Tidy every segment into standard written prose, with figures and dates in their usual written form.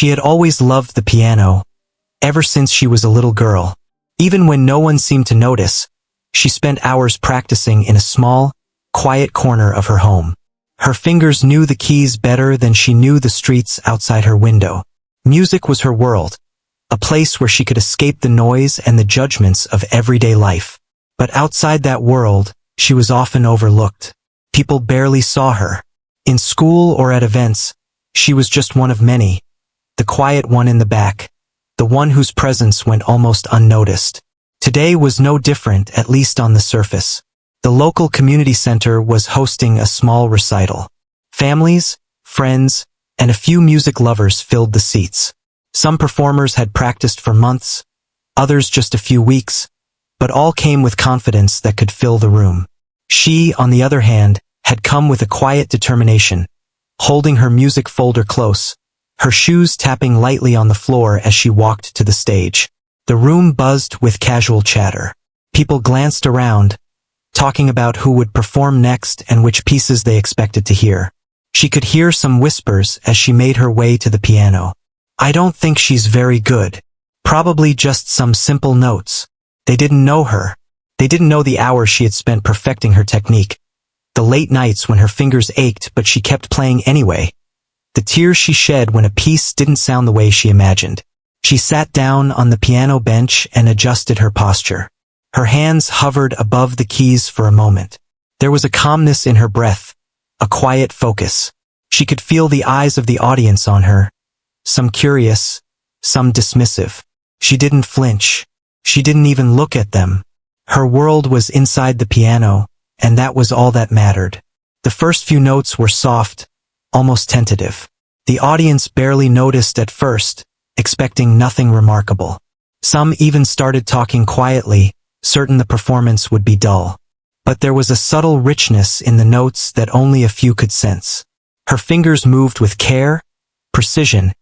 She had always loved the piano, ever since she was a little girl. Even when no one seemed to notice, she spent hours practicing in a small, quiet corner of her home. Her fingers knew the keys better than she knew the streets outside her window. Music was her world, a place where she could escape the noise and the judgments of everyday life. But outside that world, she was often overlooked. People barely saw her. In school or at events, she was just one of many, the quiet one in the back, the one whose presence went almost unnoticed. Today was no different, at least on the surface. The local community center was hosting a small recital. Families, friends, and a few music lovers filled the seats. Some performers had practiced for months, others just a few weeks, but all came with confidence that could fill the room. She, on the other hand, had come with a quiet determination, holding her music folder close, her shoes tapping lightly on the floor as she walked to the stage. The room buzzed with casual chatter. People glanced around, talking about who would perform next and which pieces they expected to hear. She could hear some whispers as she made her way to the piano. "I don't think she's very good. Probably just some simple notes." They didn't know her. They didn't know the hours she had spent perfecting her technique. The late nights when her fingers ached but she kept playing anyway. The tears she shed when a piece didn't sound the way she imagined. She sat down on the piano bench and adjusted her posture. Her hands hovered above the keys for a moment. There was a calmness in her breath, a quiet focus. She could feel the eyes of the audience on her, some curious, some dismissive. She didn't flinch. She didn't even look at them. Her world was inside the piano, and that was all that mattered. The first few notes were soft, almost tentative. The audience barely noticed at first, expecting nothing remarkable. Some even started talking quietly, certain the performance would be dull. But there was a subtle richness in the notes that only a few could sense. Her fingers moved with care, precision,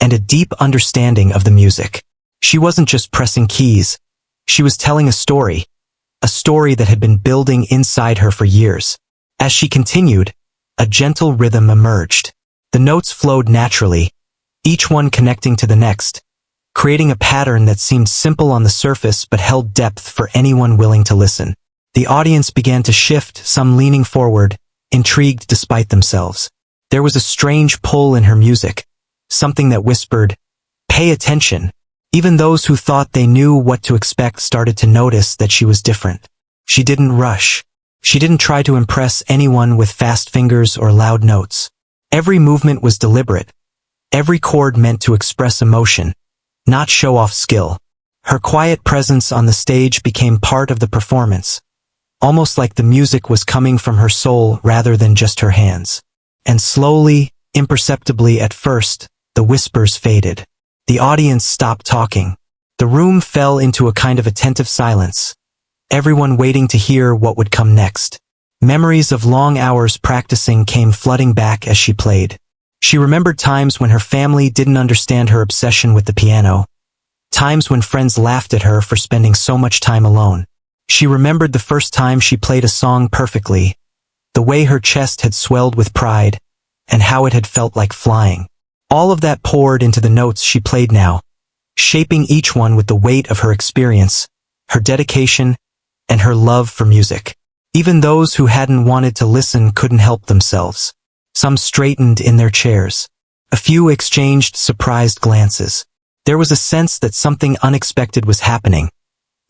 and a deep understanding of the music. She wasn't just pressing keys. She was telling a story that had been building inside her for years. As she continued, a gentle rhythm emerged. The notes flowed naturally, each one connecting to the next, creating a pattern that seemed simple on the surface but held depth for anyone willing to listen. The audience began to shift, some leaning forward, intrigued despite themselves. There was a strange pull in her music, something that whispered, "Pay attention." Even those who thought they knew what to expect started to notice that she was different. She didn't rush. She didn't try to impress anyone with fast fingers or loud notes. Every movement was deliberate. Every chord meant to express emotion, not show off skill. Her quiet presence on the stage became part of the performance, almost like the music was coming from her soul rather than just her hands. And slowly, imperceptibly at first, the whispers faded. The audience stopped talking. The room fell into a kind of attentive silence, everyone waiting to hear what would come next. Memories of long hours practicing came flooding back as she played. She remembered times when her family didn't understand her obsession with the piano, times when friends laughed at her for spending so much time alone. She remembered the first time she played a song perfectly, the way her chest had swelled with pride, and how it had felt like flying. All of that poured into the notes she played now, shaping each one with the weight of her experience, her dedication, and her love for music. Even those who hadn't wanted to listen couldn't help themselves. Some straightened in their chairs. A few exchanged surprised glances. There was a sense that something unexpected was happening,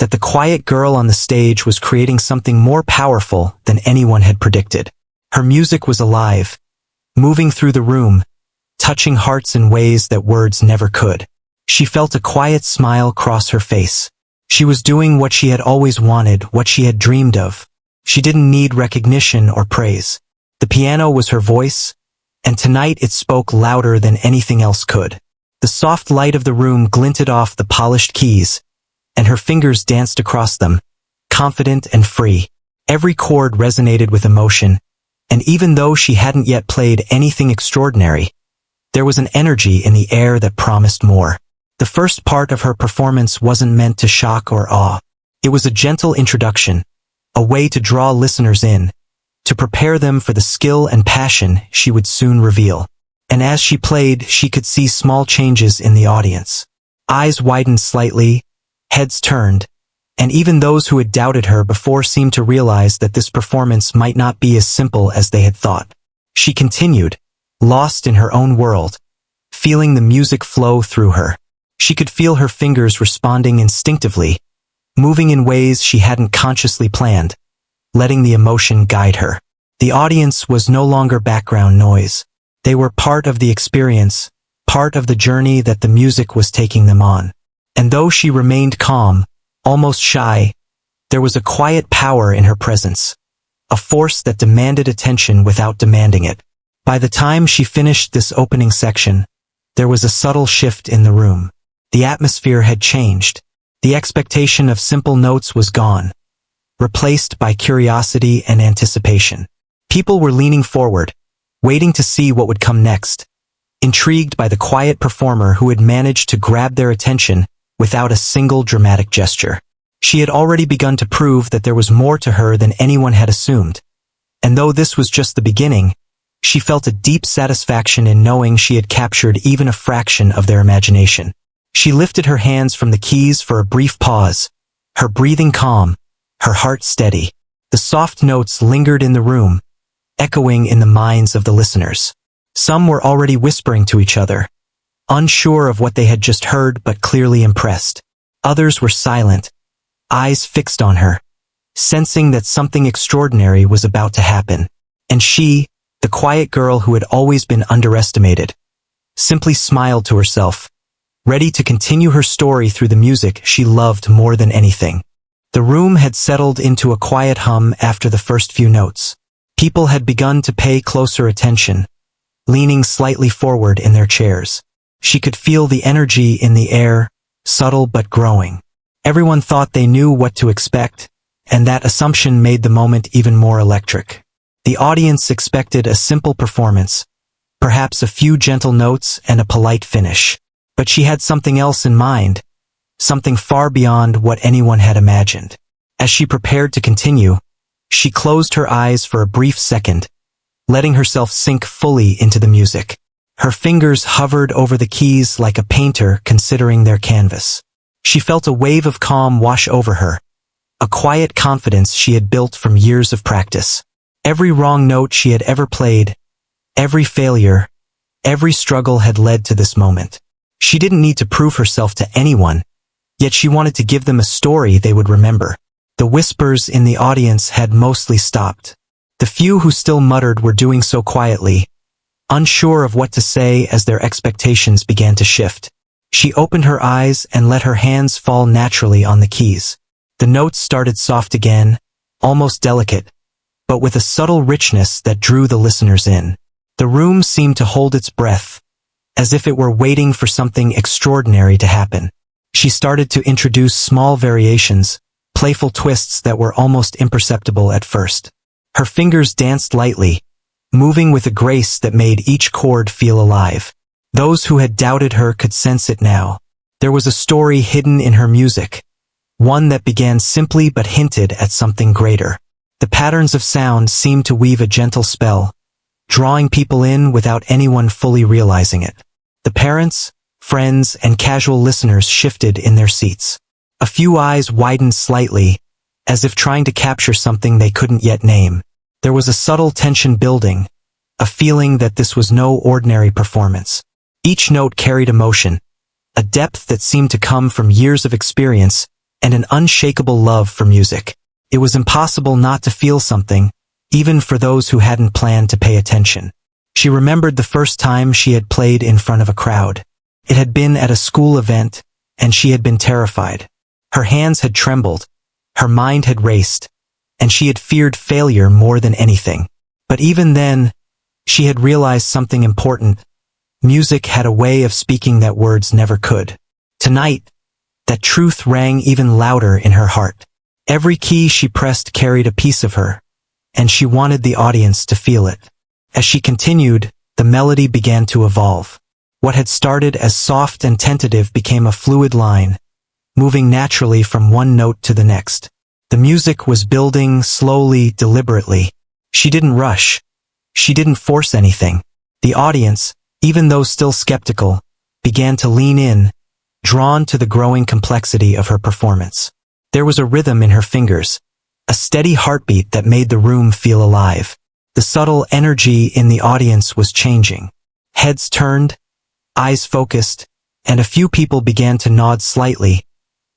that the quiet girl on the stage was creating something more powerful than anyone had predicted. Her music was alive, moving through the room, touching hearts in ways that words never could. She felt a quiet smile cross her face. She was doing what she had always wanted, what she had dreamed of. She didn't need recognition or praise. The piano was her voice, and tonight it spoke louder than anything else could. The soft light of the room glinted off the polished keys, and her fingers danced across them, confident and free. Every chord resonated with emotion, and even though she hadn't yet played anything extraordinary, there was an energy in the air that promised more. The first part of her performance wasn't meant to shock or awe. It was a gentle introduction, a way to draw listeners in, to prepare them for the skill and passion she would soon reveal. and as she played, she could see small changes in the audience. Eyes widened slightly, heads turned, and even those who had doubted her before seemed to realize that this performance might not be as simple as they had thought. She continued, lost in her own world, feeling the music flow through her. She could feel her fingers responding instinctively, moving in ways she hadn't consciously planned, letting the emotion guide her. The audience was no longer background noise. They were part of the experience, part of the journey that the music was taking them on. And though she remained calm, almost shy, there was a quiet power in her presence, a force that demanded attention without demanding it. By the time she finished this opening section, there was a subtle shift in the room. The atmosphere had changed. The expectation of simple notes was gone, replaced by curiosity and anticipation. People were leaning forward, waiting to see what would come next, intrigued by the quiet performer who had managed to grab their attention without a single dramatic gesture. She had already begun to prove that there was more to her than anyone had assumed. And though this was just the beginning, she felt a deep satisfaction in knowing she had captured even a fraction of their imagination. She lifted her hands from the keys for a brief pause, her breathing calm, her heart steady. The soft notes lingered in the room, echoing in the minds of the listeners. Some were already whispering to each other, unsure of what they had just heard but clearly impressed. Others were silent, eyes fixed on her, sensing that something extraordinary was about to happen. And she, the quiet girl who had always been underestimated, simply smiled to herself, ready to continue her story through the music she loved more than anything. The room had settled into a quiet hum after the first few notes. People had begun to pay closer attention, leaning slightly forward in their chairs. She could feel the energy in the air, subtle but growing. Everyone thought they knew what to expect, and that assumption made the moment even more electric. The audience expected a simple performance, perhaps a few gentle notes and a polite finish. But she had something else in mind, something far beyond what anyone had imagined. As she prepared to continue, she closed her eyes for a brief second, letting herself sink fully into the music. Her fingers hovered over the keys like a painter considering their canvas. She felt a wave of calm wash over her, a quiet confidence she had built from years of practice. Every wrong note she had ever played, every failure, every struggle had led to this moment. She didn't need to prove herself to anyone, yet she wanted to give them a story they would remember. The whispers in the audience had mostly stopped. The few who still muttered were doing so quietly, unsure of what to say as their expectations began to shift. She opened her eyes and let her hands fall naturally on the keys. The notes started soft again, almost delicate, but with a subtle richness that drew the listeners in. The room seemed to hold its breath, as if it were waiting for something extraordinary to happen. She started to introduce small variations, playful twists that were almost imperceptible at first. Her fingers danced lightly, moving with a grace that made each chord feel alive. Those who had doubted her could sense it now. There was a story hidden in her music, one that began simply but hinted at something greater. The patterns of sound seemed to weave a gentle spell, drawing people in without anyone fully realizing it. The parents, friends, and casual listeners shifted in their seats. A few eyes widened slightly, as if trying to capture something they couldn't yet name. There was a subtle tension building, a feeling that this was no ordinary performance. Each note carried emotion, a depth that seemed to come from years of experience, and an unshakable love for music. It was impossible not to feel something, even for those who hadn't planned to pay attention. She remembered the first time she had played in front of a crowd. It had been at a school event, and she had been terrified. Her hands had trembled, her mind had raced, and she had feared failure more than anything. But even then, she had realized something important. Music had a way of speaking that words never could. Tonight, that truth rang even louder in her heart. Every key she pressed carried a piece of her, and she wanted the audience to feel it. As she continued, the melody began to evolve. What had started as soft and tentative became a fluid line, moving naturally from one note to the next. The music was building slowly, deliberately. She didn't rush. She didn't force anything. The audience, even though still skeptical, began to lean in, drawn to the growing complexity of her performance. There was a rhythm in her fingers, a steady heartbeat that made the room feel alive. The subtle energy in the audience was changing. Heads turned, eyes focused, and a few people began to nod slightly,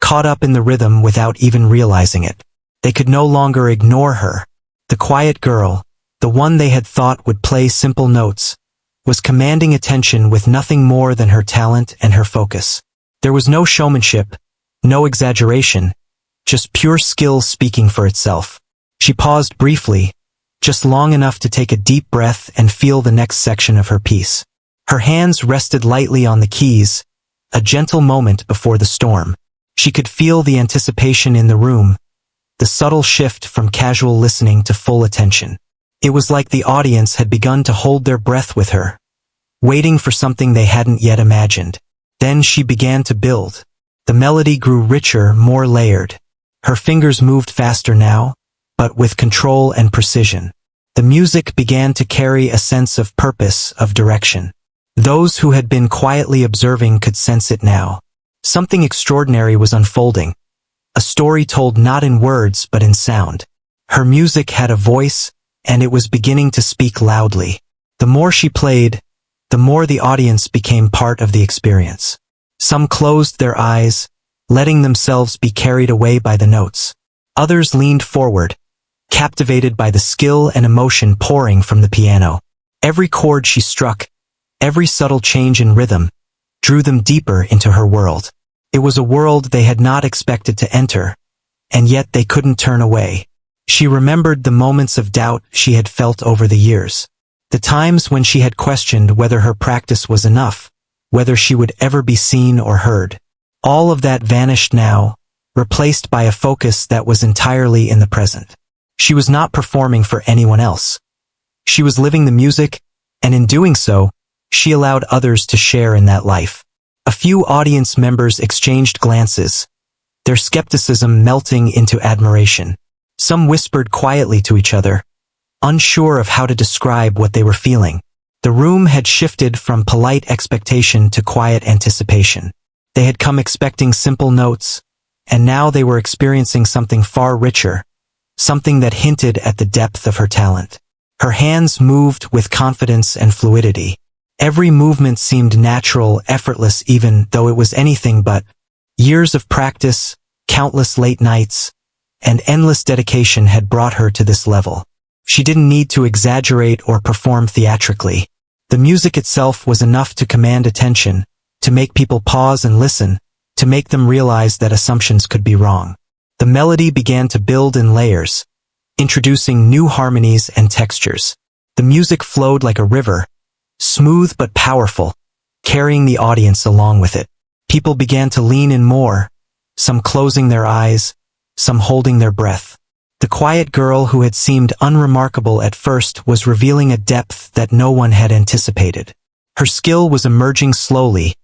caught up in the rhythm without even realizing it. They could no longer ignore her. The quiet girl, the one they had thought would play simple notes, was commanding attention with nothing more than her talent and her focus. There was no showmanship, no exaggeration, just pure skill speaking for itself. She paused briefly, just long enough to take a deep breath and feel the next section of her piece. Her hands rested lightly on the keys, a gentle moment before the storm. She could feel the anticipation in the room, the subtle shift from casual listening to full attention. It was like the audience had begun to hold their breath with her, waiting for something they hadn't yet imagined. Then she began to build. The melody grew richer, more layered. Her fingers moved faster now, but with control and precision. The music began to carry a sense of purpose, of direction. Those who had been quietly observing could sense it now. Something extraordinary was unfolding. A story told not in words but in sound. Her music had a voice, and it was beginning to speak loudly. The more she played, the more the audience became part of the experience. Some closed their eyes, letting themselves be carried away by the notes. Others leaned forward, captivated by the skill and emotion pouring from the piano. Every chord she struck, every subtle change in rhythm, drew them deeper into her world. It was a world they had not expected to enter, and yet they couldn't turn away. She remembered the moments of doubt she had felt over the years. The times when she had questioned whether her practice was enough, whether she would ever be seen or heard. All of that vanished now, replaced by a focus that was entirely in the present. She was not performing for anyone else. She was living the music, and in doing so, she allowed others to share in that life. A few audience members exchanged glances, their skepticism melting into admiration. Some whispered quietly to each other, unsure of how to describe what they were feeling. The room had shifted from polite expectation to quiet anticipation. They had come expecting simple notes, and now they were experiencing something far richer, something that hinted at the depth of her talent. Her hands moved with confidence and fluidity. Every movement seemed natural, effortless, even though it was anything but. Years of practice, countless late nights, and endless dedication had brought her to this level. She didn't need to exaggerate or perform theatrically. The music itself was enough to command attention, to make people pause and listen, to make them realize that assumptions could be wrong. The melody began to build in layers, introducing new harmonies and textures. The music flowed like a river, smooth but powerful, carrying the audience along with it. People began to lean in more, some closing their eyes, some holding their breath. The quiet girl who had seemed unremarkable at first was revealing a depth that no one had anticipated. Her skill was emerging slowly,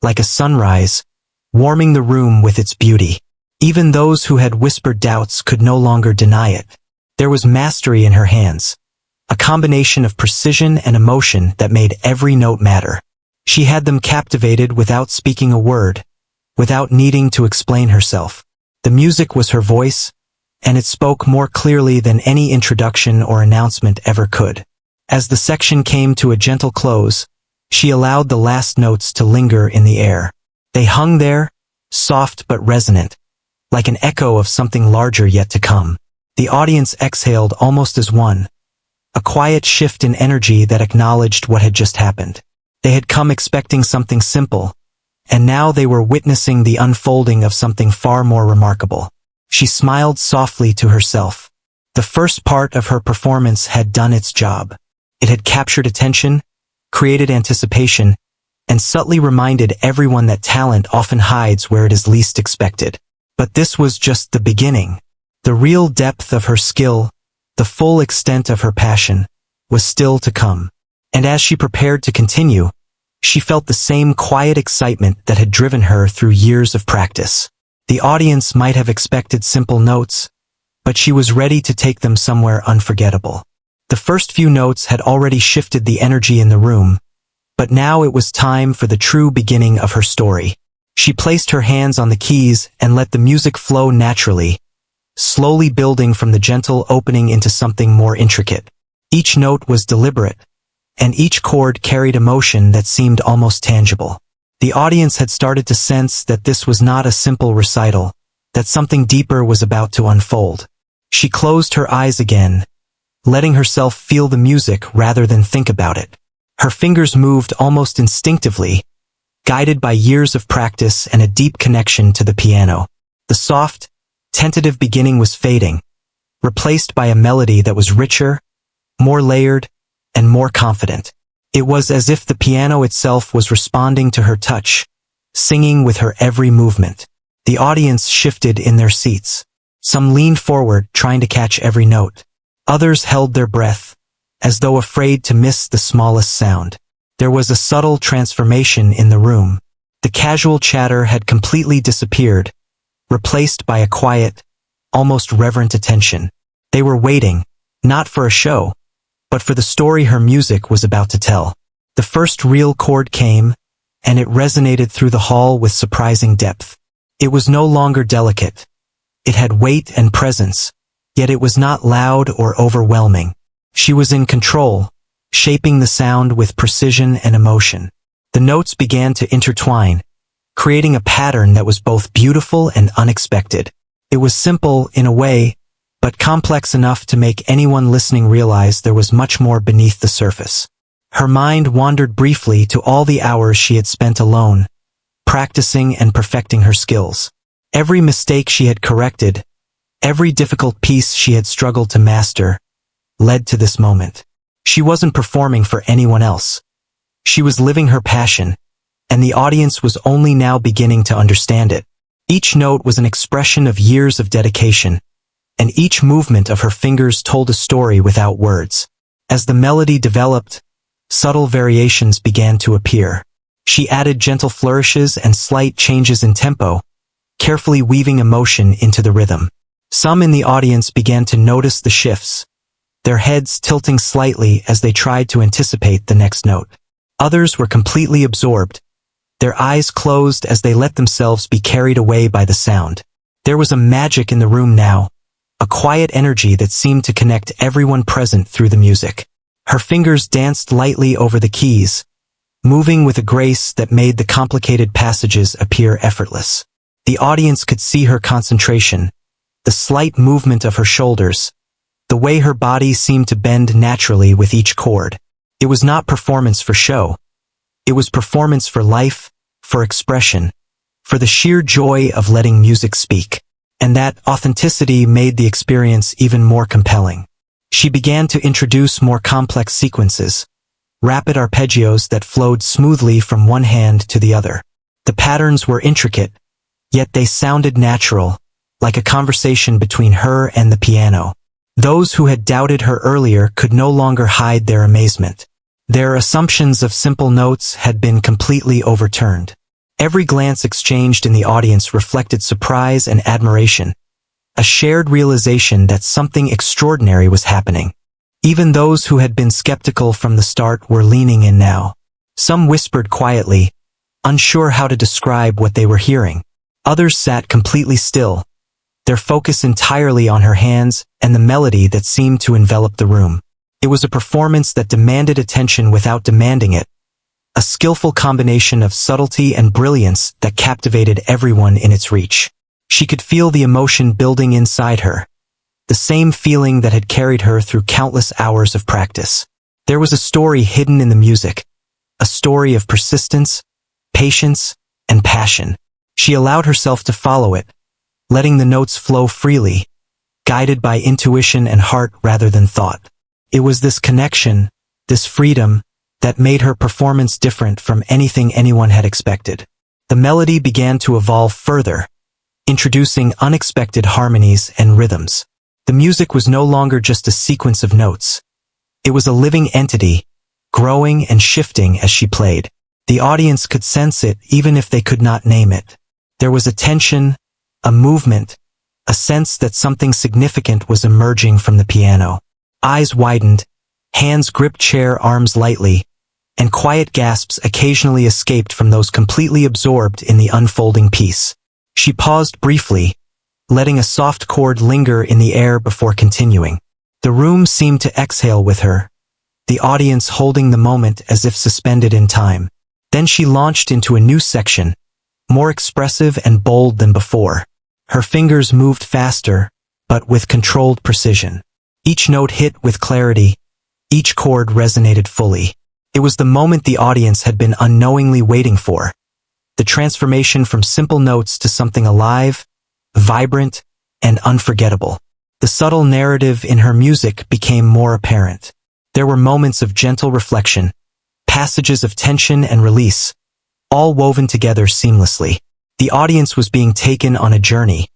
like a sunrise, warming the room with its beauty. Even those who had whispered doubts could no longer deny it. There was mastery in her hands, a combination of precision and emotion that made every note matter. She had them captivated without speaking a word, without needing to explain herself. The music was her voice, and it spoke more clearly than any introduction or announcement ever could. As the section came to a gentle close, she allowed the last notes to linger in the air. They hung there, soft but resonant, like an echo of something larger yet to come. The audience exhaled almost as one, a quiet shift in energy that acknowledged what had just happened. They had come expecting something simple, and now they were witnessing the unfolding of something far more remarkable. She smiled softly to herself. The first part of her performance had done its job. It had captured attention, created anticipation, and subtly reminded everyone that talent often hides where it is least expected. But this was just the beginning. The real depth of her skill, the full extent of her passion, was still to come. And as she prepared to continue, she felt the same quiet excitement that had driven her through years of practice. The audience might have expected simple notes, but she was ready to take them somewhere unforgettable. The first few notes had already shifted the energy in the room, But now it was time for the true beginning of her story. She placed her hands on the keys and let the music flow naturally, slowly building from the gentle opening into something more intricate. Each note was deliberate, and each chord carried emotion that seemed almost tangible. The audience had started to sense that this was not a simple recital, that something deeper was about to unfold. She closed her eyes again, letting herself feel the music rather than think about it. Her fingers moved almost instinctively, guided by years of practice and a deep connection to the piano. The soft, tentative beginning was fading, replaced by a melody that was richer, more layered, and more confident. It was as if the piano itself was responding to her touch, singing with her every movement. The audience shifted in their seats. Some leaned forward, trying to catch every note. Others held their breath, as though afraid to miss the smallest sound. There was a subtle transformation in the room. The casual chatter had completely disappeared, replaced by a quiet, almost reverent attention. They were waiting, not for a show, but for the story her music was about to tell. The first real chord came, and it resonated through the hall with surprising depth. It was no longer delicate. It had weight and presence, yet it was not loud or overwhelming. She was in control, shaping the sound with precision and emotion. The notes began to intertwine, creating a pattern that was both beautiful and unexpected. It was simple in a way, but complex enough to make anyone listening realize there was much more beneath the surface. Her mind wandered briefly to all the hours she had spent alone, practicing and perfecting her skills. Every mistake she had corrected, every difficult piece she had struggled to master, led to this moment. She wasn't performing for anyone else. She was living her passion, and the audience was only now beginning to understand it. Each note was an expression of years of dedication, and each movement of her fingers told a story without words. As the melody developed, subtle variations began to appear. She added gentle flourishes and slight changes in tempo, carefully weaving emotion into the rhythm. Some in the audience began to notice the shifts, their heads tilting slightly as they tried to anticipate the next note. Others were completely absorbed, their eyes closed as they let themselves be carried away by the sound. There was a magic in the room now, a quiet energy that seemed to connect everyone present through the music. Her fingers danced lightly over the keys, moving with a grace that made the complicated passages appear effortless. The audience could see her concentration, the slight movement of her shoulders, the way her body seemed to bend naturally with each chord. It was not performance for show. It was performance for life, for expression, for the sheer joy of letting music speak. And that authenticity made the experience even more compelling. She began to introduce more complex sequences, rapid arpeggios that flowed smoothly from one hand to the other. The patterns were intricate, yet they sounded natural, like a conversation between her and the piano. Those who had doubted her earlier could no longer hide their amazement. Their assumptions of simple notes had been completely overturned. Every glance exchanged in the audience reflected surprise and admiration, a shared realization that something extraordinary was happening. Even those who had been skeptical from the start were leaning in now. Some whispered quietly, unsure how to describe what they were hearing. Others sat completely still, their focus entirely on her hands and the melody that seemed to envelop the room. It was a performance that demanded attention without demanding it, a skillful combination of subtlety and brilliance that captivated everyone in its reach. She could feel the emotion building inside her, the same feeling that had carried her through countless hours of practice. There was a story hidden in the music, a story of persistence, patience, and passion. She allowed herself to follow it, letting the notes flow freely, guided by intuition and heart rather than thought. It was this connection, this freedom, that made her performance different from anything anyone had expected. The melody began to evolve further, introducing unexpected harmonies and rhythms. The music was no longer just a sequence of notes. It was a living entity, growing and shifting as she played. The audience could sense it even if they could not name it. There was a tension, a movement, a sense that something significant was emerging from the piano. Eyes widened, hands gripped chair arms lightly, and quiet gasps occasionally escaped from those completely absorbed in the unfolding piece. She paused briefly, letting a soft chord linger in the air before continuing. The room seemed to exhale with her, the audience holding the moment as if suspended in time. Then she launched into a new section, more expressive and bold than before. Her fingers moved faster, but with controlled precision. Each note hit with clarity, each chord resonated fully. It was the moment the audience had been unknowingly waiting for. The transformation from simple notes to something alive, vibrant, and unforgettable. The subtle narrative in her music became more apparent. There were moments of gentle reflection, passages of tension and release, all woven together seamlessly. The audience was being taken on a journey,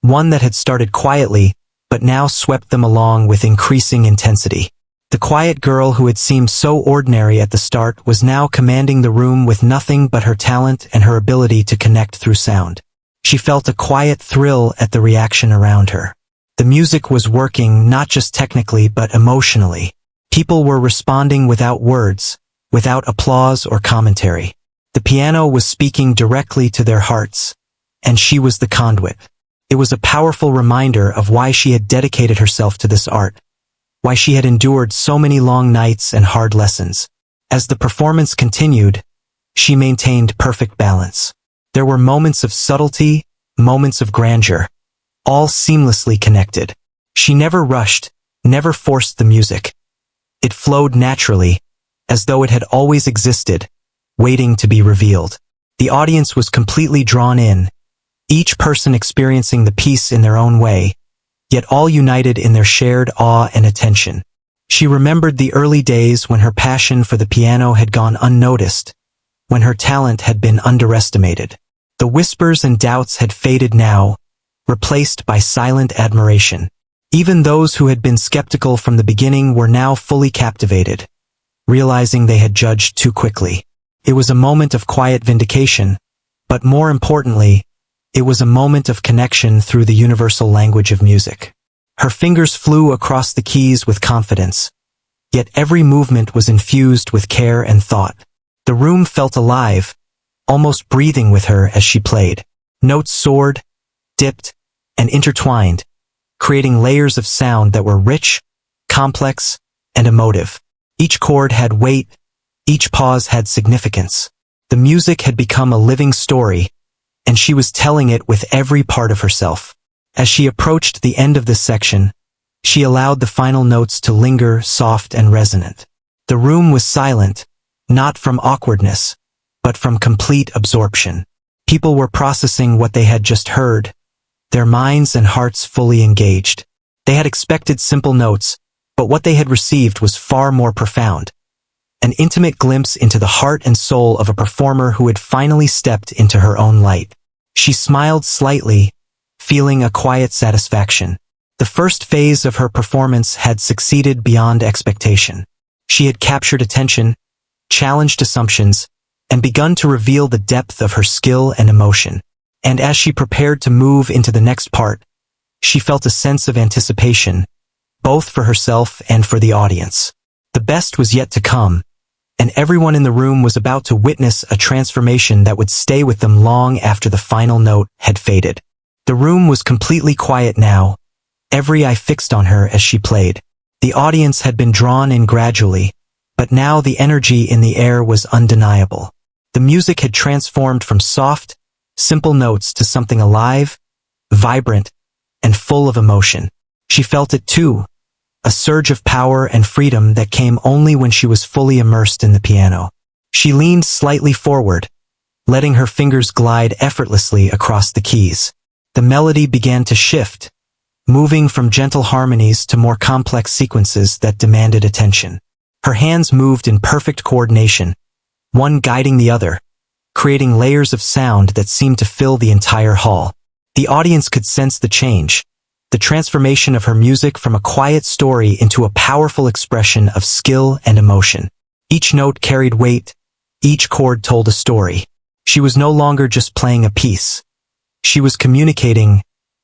one that had started quietly, but now swept them along with increasing intensity. The quiet girl who had seemed so ordinary at the start was now commanding the room with nothing but her talent and her ability to connect through sound. She felt a quiet thrill at the reaction around her. The music was working not just technically but emotionally. People were responding without words, without applause or commentary. The piano was speaking directly to their hearts, and she was the conduit. It was a powerful reminder of why she had dedicated herself to this art, why she had endured so many long nights and hard lessons. As the performance continued, she maintained perfect balance. There were moments of subtlety, moments of grandeur, all seamlessly connected. She never rushed, never forced the music. It flowed naturally, as though it had always existed, waiting to be revealed. The audience was completely drawn in, each person experiencing the piece in their own way, yet all united in their shared awe and attention. She remembered the early days when her passion for the piano had gone unnoticed, when her talent had been underestimated. The whispers and doubts had faded now, replaced by silent admiration. Even those who had been skeptical from the beginning were now fully captivated, realizing they had judged too quickly. It was a moment of quiet vindication, but more importantly, it was a moment of connection through the universal language of music. Her fingers flew across the keys with confidence, yet every movement was infused with care and thought. The room felt alive, almost breathing with her as she played. Notes soared, dipped, and intertwined, creating layers of sound that were rich, complex, and emotive. Each chord had weight, each pause had significance. The music had become a living story, and she was telling it with every part of herself. As she approached the end of this section, she allowed the final notes to linger soft and resonant. The room was silent, not from awkwardness, but from complete absorption. People were processing what they had just heard, their minds and hearts fully engaged. They had expected simple notes, but what they had received was far more profound. An intimate glimpse into the heart and soul of a performer who had finally stepped into her own light. She smiled slightly, feeling a quiet satisfaction. The first phase of her performance had succeeded beyond expectation. She had captured attention, challenged assumptions, and begun to reveal the depth of her skill and emotion. And as she prepared to move into the next part, she felt a sense of anticipation, both for herself and for the audience. The best was yet to come, and everyone in the room was about to witness a transformation that would stay with them long after the final note had faded. The room was completely quiet now, every eye fixed on her as she played. The audience had been drawn in gradually, but now the energy in the air was undeniable. The music had transformed from soft, simple notes to something alive, vibrant, and full of emotion. She felt it too, a surge of power and freedom that came only when she was fully immersed in the piano. She leaned slightly forward, letting her fingers glide effortlessly across the keys. The melody began to shift, moving from gentle harmonies to more complex sequences that demanded attention. Her hands moved in perfect coordination, one guiding the other, creating layers of sound that seemed to fill the entire hall. The audience could sense the change, the transformation of her music from a quiet story into a powerful expression of skill and emotion. Each note carried weight, each chord told a story. She was no longer just playing a piece. She was communicating,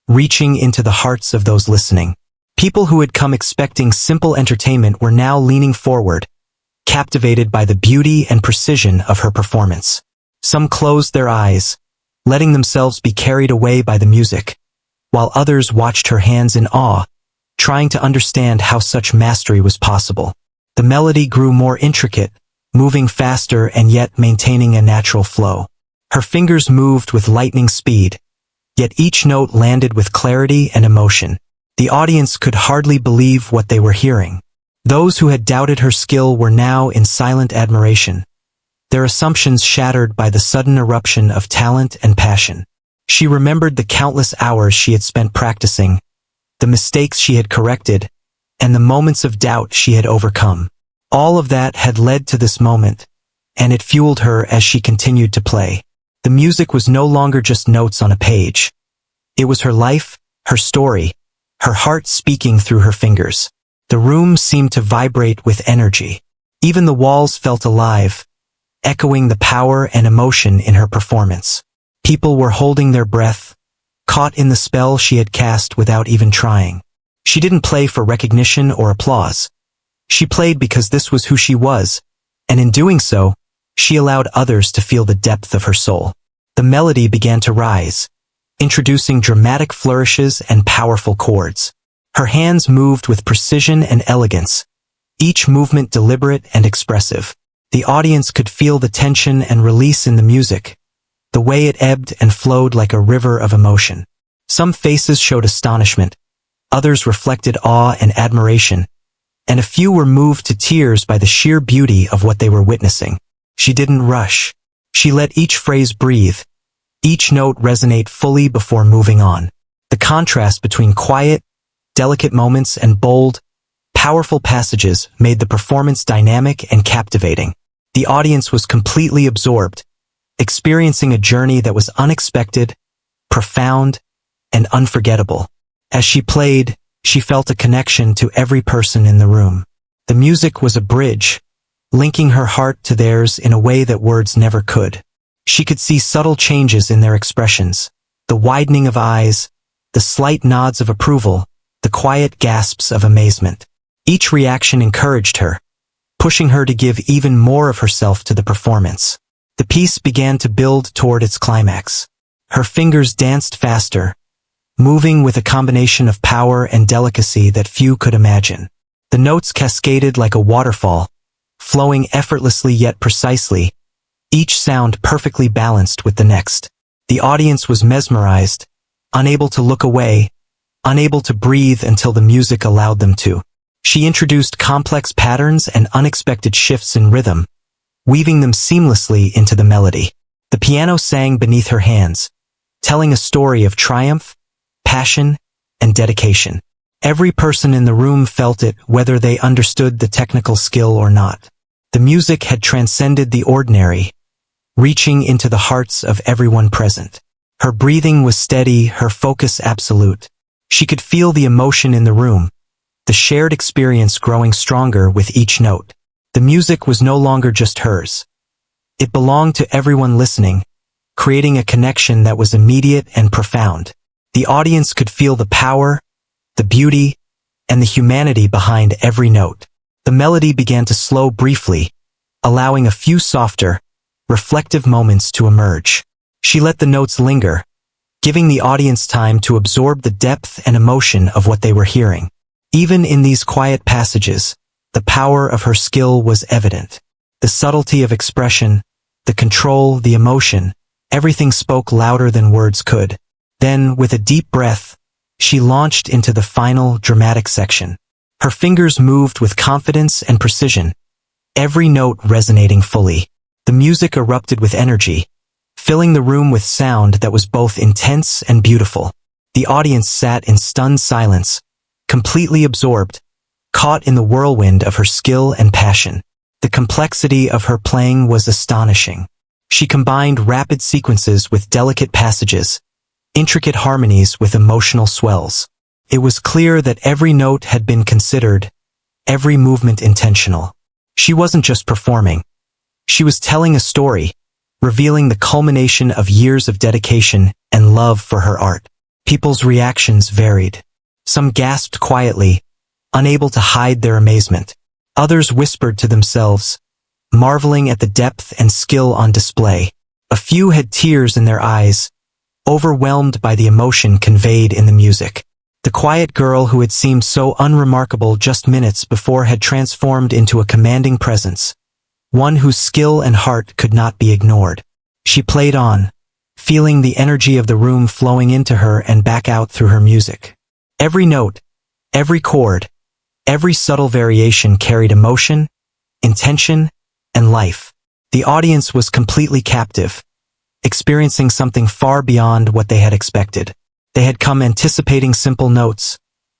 reaching into the hearts of those listening. People who had come expecting simple entertainment were now leaning forward, captivated by the beauty and precision of her performance. Some closed their eyes, letting themselves be carried away by the music, while others watched her hands in awe, trying to understand how such mastery was possible. The melody grew more intricate, moving faster and yet maintaining a natural flow. Her fingers moved with lightning speed, yet each note landed with clarity and emotion. The audience could hardly believe what they were hearing. Those who had doubted her skill were now in silent admiration, their assumptions shattered by the sudden eruption of talent and passion. She remembered the countless hours she had spent practicing, the mistakes she had corrected, and the moments of doubt she had overcome. All of that had led to this moment, and it fueled her as she continued to play. The music was no longer just notes on a page. It was her life, her story, her heart speaking through her fingers. The room seemed to vibrate with energy. Even the walls felt alive, echoing the power and emotion in her performance. People were holding their breath, caught in the spell she had cast without even trying. She didn't play for recognition or applause. She played because this was who she was, and in doing so, she allowed others to feel the depth of her soul. The melody began to rise, introducing dramatic flourishes and powerful chords. Her hands moved with precision and elegance, each movement deliberate and expressive. The audience could feel the tension and release in the music, the way it ebbed and flowed like a river of emotion. Some faces showed astonishment, others reflected awe and admiration, and a few were moved to tears by the sheer beauty of what they were witnessing. She didn't rush. She let each phrase breathe, each note resonate fully before moving on. The contrast between quiet, delicate moments and bold, powerful passages made the performance dynamic and captivating. The audience was completely absorbed, experiencing a journey that was unexpected, profound, and unforgettable. As she played, she felt a connection to every person in the room. The music was a bridge, linking her heart to theirs in a way that words never could. She could see subtle changes in their expressions, the widening of eyes, the slight nods of approval, the quiet gasps of amazement. Each reaction encouraged her, pushing her to give even more of herself to the performance. The piece began to build toward its climax. Her fingers danced faster, moving with a combination of power and delicacy that few could imagine. The notes cascaded like a waterfall, flowing effortlessly yet precisely, each sound perfectly balanced with the next. The audience was mesmerized, unable to look away, unable to breathe until the music allowed them to. She introduced complex patterns and unexpected shifts in rhythm, weaving them seamlessly into the melody. The piano sang beneath her hands, telling a story of triumph, passion, and dedication. Every person in the room felt it, whether they understood the technical skill or not. The music had transcended the ordinary, reaching into the hearts of everyone present. Her breathing was steady, her focus absolute. She could feel the emotion in the room, the shared experience growing stronger with each note. The music was no longer just hers. It belonged to everyone listening, creating a connection that was immediate and profound. The audience could feel the power, the beauty, and the humanity behind every note. The melody began to slow briefly, allowing a few softer, reflective moments to emerge. She let the notes linger, giving the audience time to absorb the depth and emotion of what they were hearing. Even in these quiet passages, the power of her skill was evident. The subtlety of expression, the control, the emotion, everything spoke louder than words could. Then, with a deep breath, she launched into the final, dramatic section. Her fingers moved with confidence and precision, every note resonating fully. The music erupted with energy, filling the room with sound that was both intense and beautiful. The audience sat in stunned silence, completely absorbed, caught in the whirlwind of her skill and passion. The complexity of her playing was astonishing. She combined rapid sequences with delicate passages, intricate harmonies with emotional swells. It was clear that every note had been considered, every movement intentional. She wasn't just performing. She was telling a story, revealing the culmination of years of dedication and love for her art. People's reactions varied. Some gasped quietly, unable to hide their amazement. Others whispered to themselves, marveling at the depth and skill on display. A few had tears in their eyes, overwhelmed by the emotion conveyed in the music. The quiet girl who had seemed so unremarkable just minutes before had transformed into a commanding presence, one whose skill and heart could not be ignored. She played on, feeling the energy of the room flowing into her and back out through her music. Every note, every chord, every subtle variation carried emotion, intention, and life. The audience was completely captive, experiencing something far beyond what they had expected. They had come anticipating simple notes,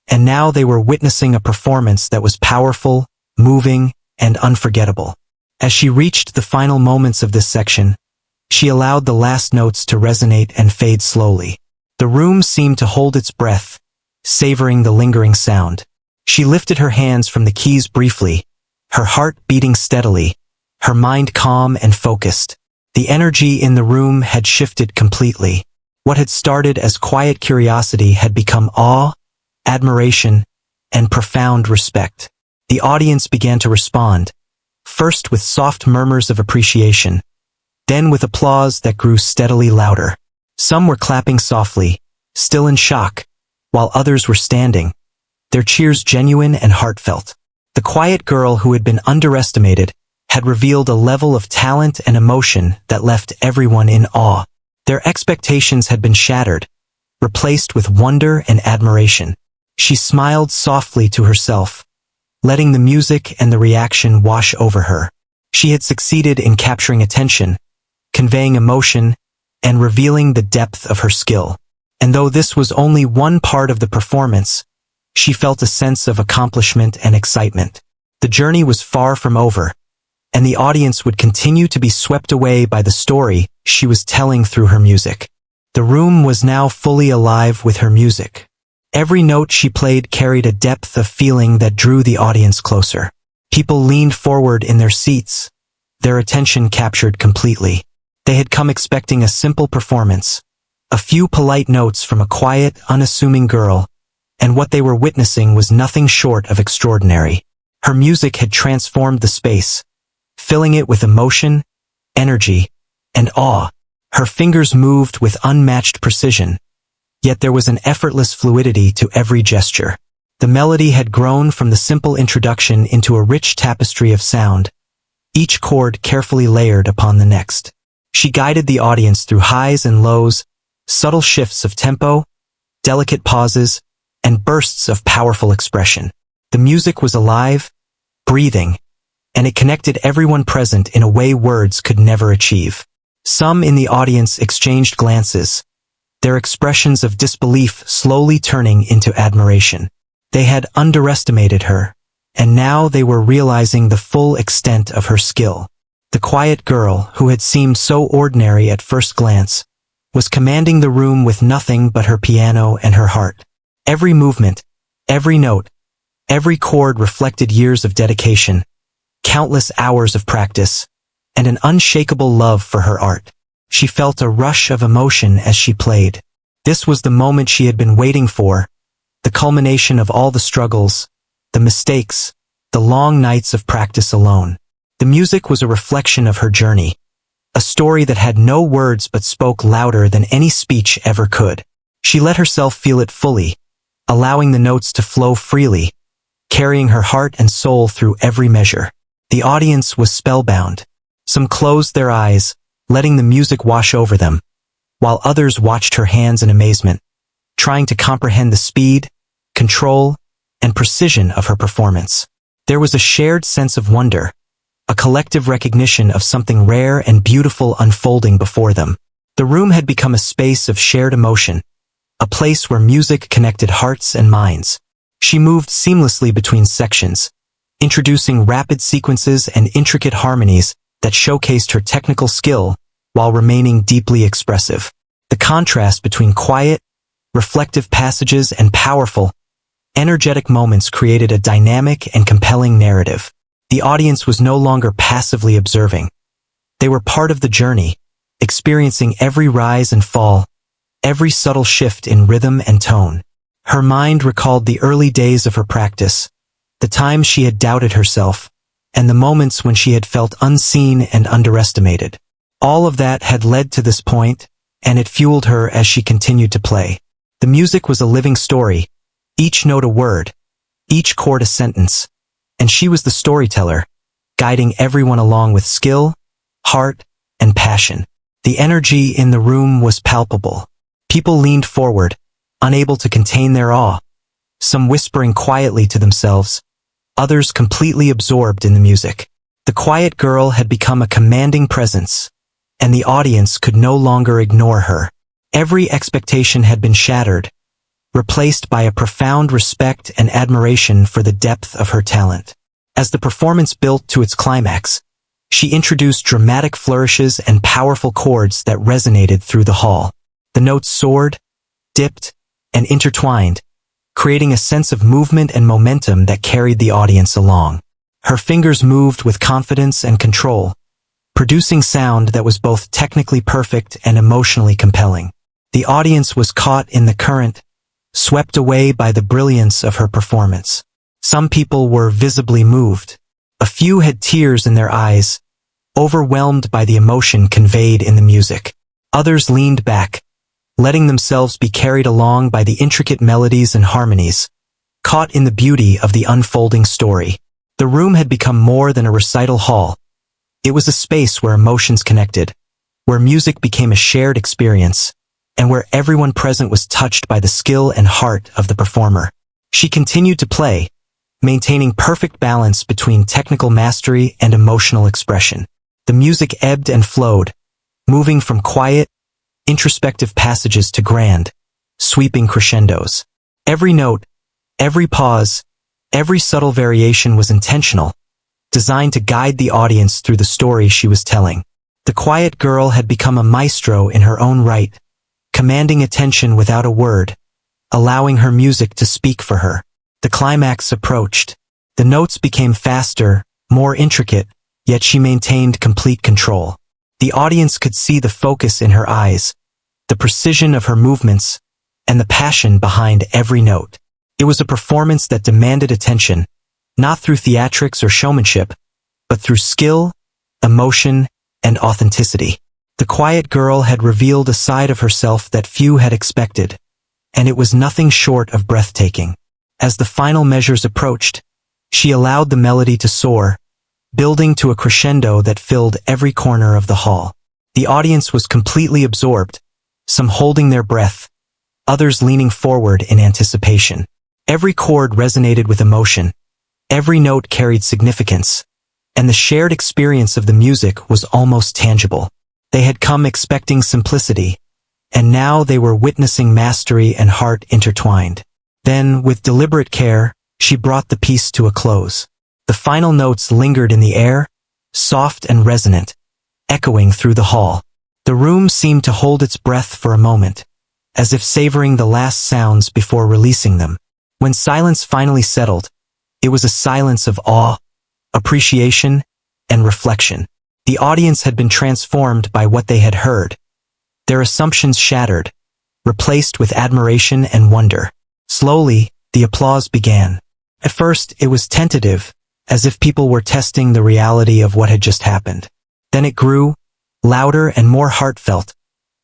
and now they were witnessing a performance that was powerful, moving, and unforgettable. As she reached the final moments of this section, she allowed the last notes to resonate and fade slowly. The room seemed to hold its breath, savoring the lingering sound. She lifted her hands from the keys briefly, her heart beating steadily, her mind calm and focused. The energy in the room had shifted completely. What had started as quiet curiosity had become awe, admiration, and profound respect. The audience began to respond, first with soft murmurs of appreciation, then with applause that grew steadily louder. Some were clapping softly, still in shock, while others were standing, their cheers genuine and heartfelt. The quiet girl who had been underestimated had revealed a level of talent and emotion that left everyone in awe. Their expectations had been shattered, replaced with wonder and admiration. She smiled softly to herself, letting the music and the reaction wash over her. She had succeeded in capturing attention, conveying emotion, and revealing the depth of her skill. And though this was only one part of the performance, she felt a sense of accomplishment and excitement. The journey was far from over, and the audience would continue to be swept away by the story she was telling through her music. The room was now fully alive with her music. Every note she played carried a depth of feeling that drew the audience closer. People leaned forward in their seats, their attention captured completely. They had come expecting a simple performance, a few polite notes from a quiet, unassuming girl, and what they were witnessing was nothing short of extraordinary. Her music had transformed the space, filling it with emotion, energy, and awe. Her fingers moved with unmatched precision, yet there was an effortless fluidity to every gesture. The melody had grown from the simple introduction into a rich tapestry of sound, each chord carefully layered upon the next. She guided the audience through highs and lows, subtle shifts of tempo, delicate pauses, and bursts of powerful expression. The music was alive, breathing, and it connected everyone present in a way words could never achieve. Some in the audience exchanged glances, their expressions of disbelief slowly turning into admiration. They had underestimated her, and now they were realizing the full extent of her skill. The quiet girl, who had seemed so ordinary at first glance, was commanding the room with nothing but her piano and her heart. Every movement, every note, every chord reflected years of dedication, countless hours of practice, and an unshakable love for her art. She felt a rush of emotion as she played. This was the moment she had been waiting for, the culmination of all the struggles, the mistakes, the long nights of practice alone. The music was a reflection of her journey, a story that had no words but spoke louder than any speech ever could. She let herself feel it fully, allowing the notes to flow freely, carrying her heart and soul through every measure. The audience was spellbound. Some closed their eyes, letting the music wash over them, while others watched her hands in amazement, trying to comprehend the speed, control, and precision of her performance. There was a shared sense of wonder, a collective recognition of something rare and beautiful unfolding before them. The room had become a space of shared emotion, a place where music connected hearts and minds. She moved seamlessly between sections, introducing rapid sequences and intricate harmonies that showcased her technical skill while remaining deeply expressive. The contrast between quiet, reflective passages and powerful, energetic moments created a dynamic and compelling narrative. The audience was no longer passively observing. They were part of the journey, experiencing every rise and fall, every subtle shift in rhythm and tone. Her mind recalled the early days of her practice, the times she had doubted herself, and the moments when she had felt unseen and underestimated. All of that had led to this point, and it fueled her as she continued to play. The music was a living story, each note a word, each chord a sentence, and she was the storyteller, guiding everyone along with skill, heart, and passion. The energy in the room was palpable. People leaned forward, unable to contain their awe, some whispering quietly to themselves, others completely absorbed in the music. The quiet girl had become a commanding presence, and the audience could no longer ignore her. Every expectation had been shattered, replaced by a profound respect and admiration for the depth of her talent. As the performance built to its climax, she introduced dramatic flourishes and powerful chords that resonated through the hall. The notes soared, dipped, and intertwined, creating a sense of movement and momentum that carried the audience along. Her fingers moved with confidence and control, producing sound that was both technically perfect and emotionally compelling. The audience was caught in the current, swept away by the brilliance of her performance. Some people were visibly moved. A few had tears in their eyes, overwhelmed by the emotion conveyed in the music. Others leaned back, letting themselves be carried along by the intricate melodies and harmonies, caught in the beauty of the unfolding story. The room had become more than a recital hall. It was a space where emotions connected, where music became a shared experience, and where everyone present was touched by the skill and heart of the performer. She continued to play, maintaining perfect balance between technical mastery and emotional expression. The music ebbed and flowed, moving from quiet, introspective passages to grand, sweeping crescendos. Every note, every pause, every subtle variation was intentional, designed to guide the audience through the story she was telling. The quiet girl had become a maestro in her own right, commanding attention without a word, allowing her music to speak for her. The climax approached. The notes became faster, more intricate, yet she maintained complete control. The audience could see the focus in her eyes, the precision of her movements, and the passion behind every note. It was a performance that demanded attention, not through theatrics or showmanship, but through skill, emotion, and authenticity. The quiet girl had revealed a side of herself that few had expected, and it was nothing short of breathtaking. As the final measures approached, she allowed the melody to soar, building to a crescendo that filled every corner of the hall. The audience was completely absorbed, some holding their breath, others leaning forward in anticipation. Every chord resonated with emotion, every note carried significance, and the shared experience of the music was almost tangible. They had come expecting simplicity, and now they were witnessing mastery and heart intertwined. Then, with deliberate care, she brought the piece to a close. The final notes lingered in the air, soft and resonant, echoing through the hall. The room seemed to hold its breath for a moment, as if savoring the last sounds before releasing them. When silence finally settled, it was a silence of awe, appreciation, and reflection. The audience had been transformed by what they had heard, their assumptions shattered, replaced with admiration and wonder. Slowly, the applause began. At first, it was tentative, as if people were testing the reality of what had just happened. Then it grew, louder and more heartfelt,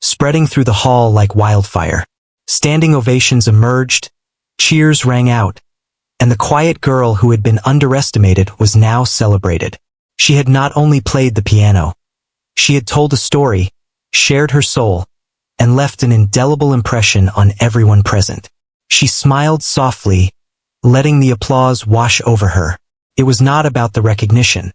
spreading through the hall like wildfire. Standing ovations emerged, cheers rang out, and the quiet girl who had been underestimated was now celebrated. She had not only played the piano, she had told a story, shared her soul, and left an indelible impression on everyone present. She smiled softly, letting the applause wash over her. It was not about the recognition.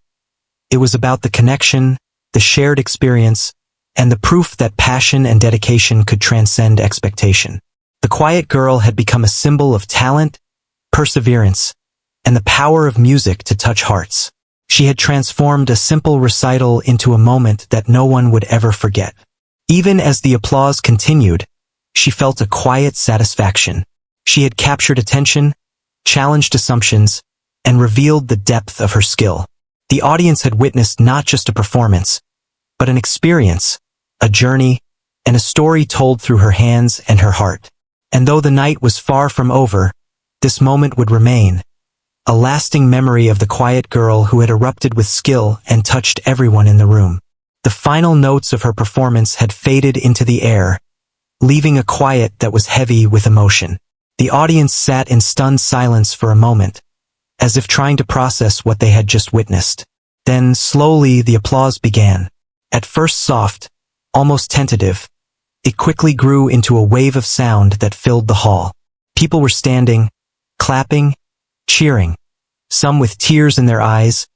It was about the connection, the shared experience, and the proof that passion and dedication could transcend expectation. The quiet girl had become a symbol of talent, perseverance, and the power of music to touch hearts. She had transformed a simple recital into a moment that no one would ever forget. Even as the applause continued, she felt a quiet satisfaction. She had captured attention, challenged assumptions, and revealed the depth of her skill. The audience had witnessed not just a performance, but an experience, a journey, and a story told through her hands and her heart. And though the night was far from over, this moment would remain, a lasting memory of the quiet girl who had erupted with skill and touched everyone in the room. The final notes of her performance had faded into the air, leaving a quiet that was heavy with emotion. The audience sat in stunned silence for a moment, as if trying to process what they had just witnessed. Then, slowly, the applause began. At first soft, almost tentative, it quickly grew into a wave of sound that filled the hall. People were standing, clapping, cheering, some with tears in their eyes,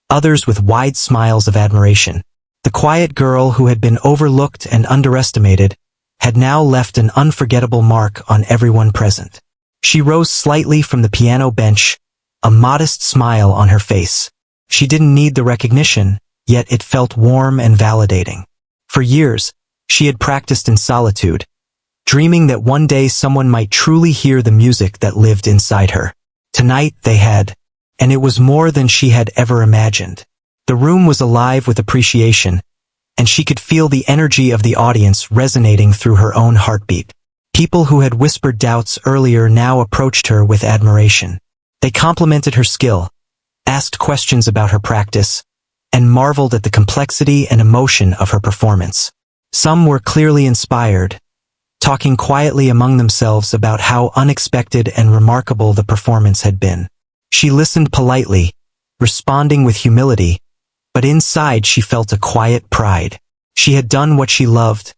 others with wide smiles of admiration. The quiet girl who had been overlooked and underestimated had now left an unforgettable mark on everyone present. She rose slightly from the piano bench, a modest smile on her face. She didn't need the recognition, yet it felt warm and validating. For years, she had practiced in solitude, dreaming that one day someone might truly hear the music that lived inside her. Tonight they had, and it was more than she had ever imagined. The room was alive with appreciation, and she could feel the energy of the audience resonating through her own heartbeat. People who had whispered doubts earlier now approached her with admiration. They complimented her skill, asked questions about her practice, and marveled at the complexity and emotion of her performance. Some were clearly inspired, talking quietly among themselves about how unexpected and remarkable the performance had been. She listened politely, responding with humility, but inside she felt a quiet pride. She had done what she loved,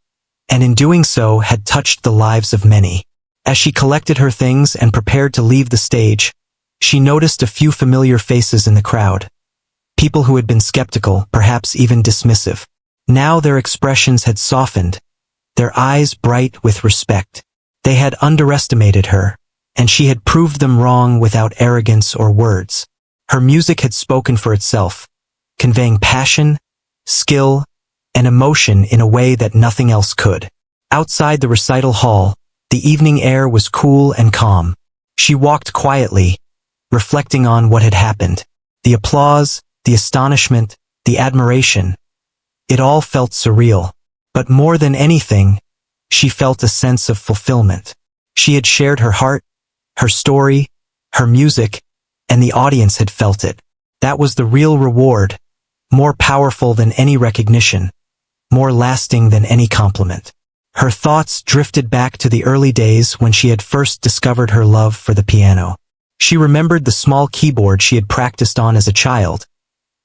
and in doing so had touched the lives of many. As she collected her things and prepared to leave the stage, she noticed a few familiar faces in the crowd. People who had been skeptical, perhaps even dismissive. Now their expressions had softened, their eyes bright with respect. They had underestimated her, and she had proved them wrong without arrogance or words. Her music had spoken for itself, conveying passion, skill, and emotion in a way that nothing else could. Outside the recital hall, the evening air was cool and calm. She walked quietly, reflecting on what had happened. The applause, the astonishment, the admiration. It all felt surreal. But more than anything, she felt a sense of fulfillment. She had shared her heart, her story, her music, and the audience had felt it. That was the real reward, more powerful than any recognition, more lasting than any compliment. Her thoughts drifted back to the early days when she had first discovered her love for the piano. She remembered the small keyboard she had practiced on as a child,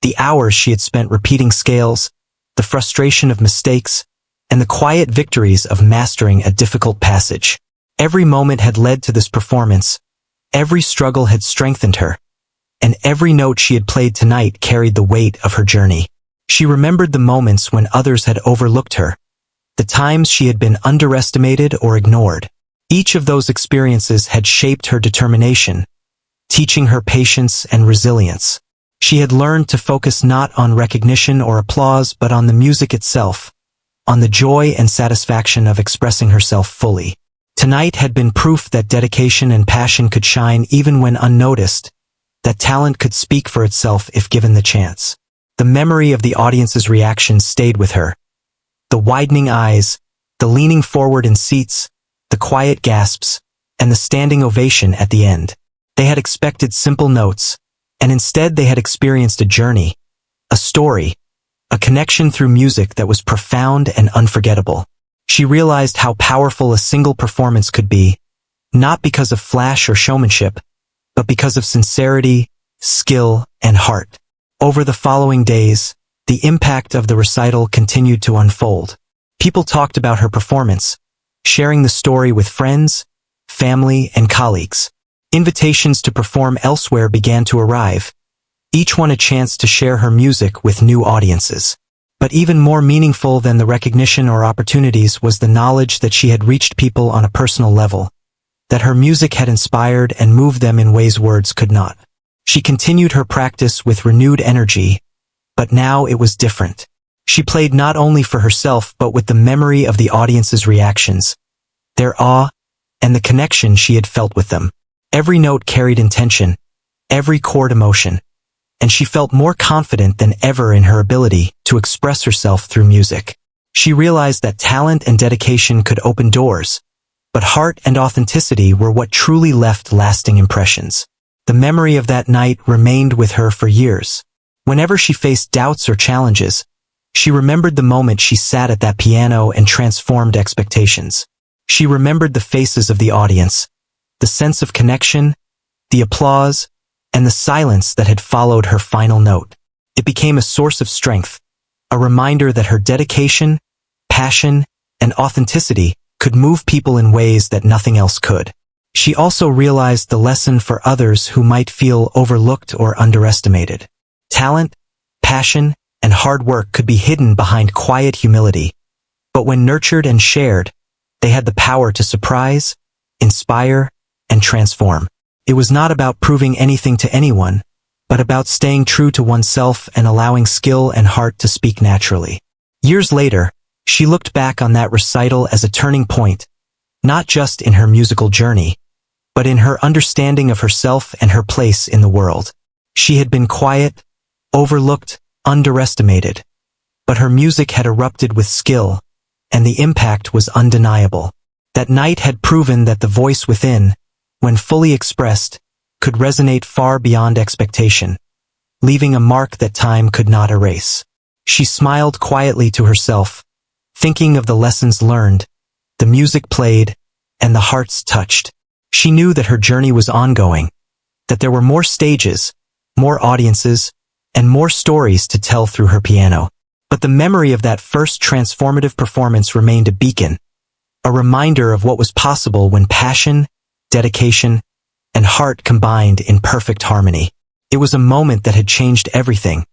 the hours she had spent repeating scales, the frustration of mistakes, and the quiet victories of mastering a difficult passage. Every moment had led to this performance, every struggle had strengthened her, and every note she had played tonight carried the weight of her journey. She remembered the moments when others had overlooked her, the times she had been underestimated or ignored. Each of those experiences had shaped her determination, teaching her patience and resilience. She had learned to focus not on recognition or applause but on the music itself, on the joy and satisfaction of expressing herself fully. Tonight had been proof that dedication and passion could shine even when unnoticed, that talent could speak for itself if given the chance. The memory of the audience's reaction stayed with her. The widening eyes, the leaning forward in seats, the quiet gasps, and the standing ovation at the end. They had expected simple notes, and instead they had experienced a journey, a story, a connection through music that was profound and unforgettable. She realized how powerful a single performance could be, not because of flash or showmanship, but because of sincerity, skill, and heart. Over the following days, the impact of the recital continued to unfold. People talked about her performance, sharing the story with friends, family, and colleagues. Invitations to perform elsewhere began to arrive, each one a chance to share her music with new audiences. But even more meaningful than the recognition or opportunities was the knowledge that she had reached people on a personal level, that her music had inspired and moved them in ways words could not. She continued her practice with renewed energy, but now it was different. She played not only for herself but with the memory of the audience's reactions, their awe, and the connection she had felt with them. Every note carried intention, every chord emotion, and she felt more confident than ever in her ability to express herself through music. She realized that talent and dedication could open doors, but heart and authenticity were what truly left lasting impressions. The memory of that night remained with her for years. Whenever she faced doubts or challenges, she remembered the moment she sat at that piano and transformed expectations. She remembered the faces of the audience, the sense of connection, the applause, and the silence that had followed her final note. It became a source of strength, a reminder that her dedication, passion, and authenticity could move people in ways that nothing else could. She also realized the lesson for others who might feel overlooked or underestimated. Talent, passion, and hard work could be hidden behind quiet humility, but when nurtured and shared, they had the power to surprise, inspire, and transform. It was not about proving anything to anyone, but about staying true to oneself and allowing skill and heart to speak naturally. Years later, she looked back on that recital as a turning point, not just in her musical journey, but in her understanding of herself and her place in the world. She had been quiet, overlooked, underestimated, but her music had erupted with skill, and the impact was undeniable. That night had proven that the voice within, when fully expressed, could resonate far beyond expectation, leaving a mark that time could not erase. She smiled quietly to herself, thinking of the lessons learned, the music played, and the hearts touched. She knew that her journey was ongoing, that there were more stages, more audiences, and more stories to tell through her piano. But the memory of that first transformative performance remained a beacon, a reminder of what was possible when passion, dedication, and heart combined in perfect harmony. It was a moment that had changed everything,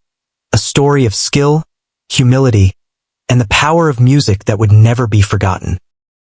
a story of skill, humility, and the power of music that would never be forgotten.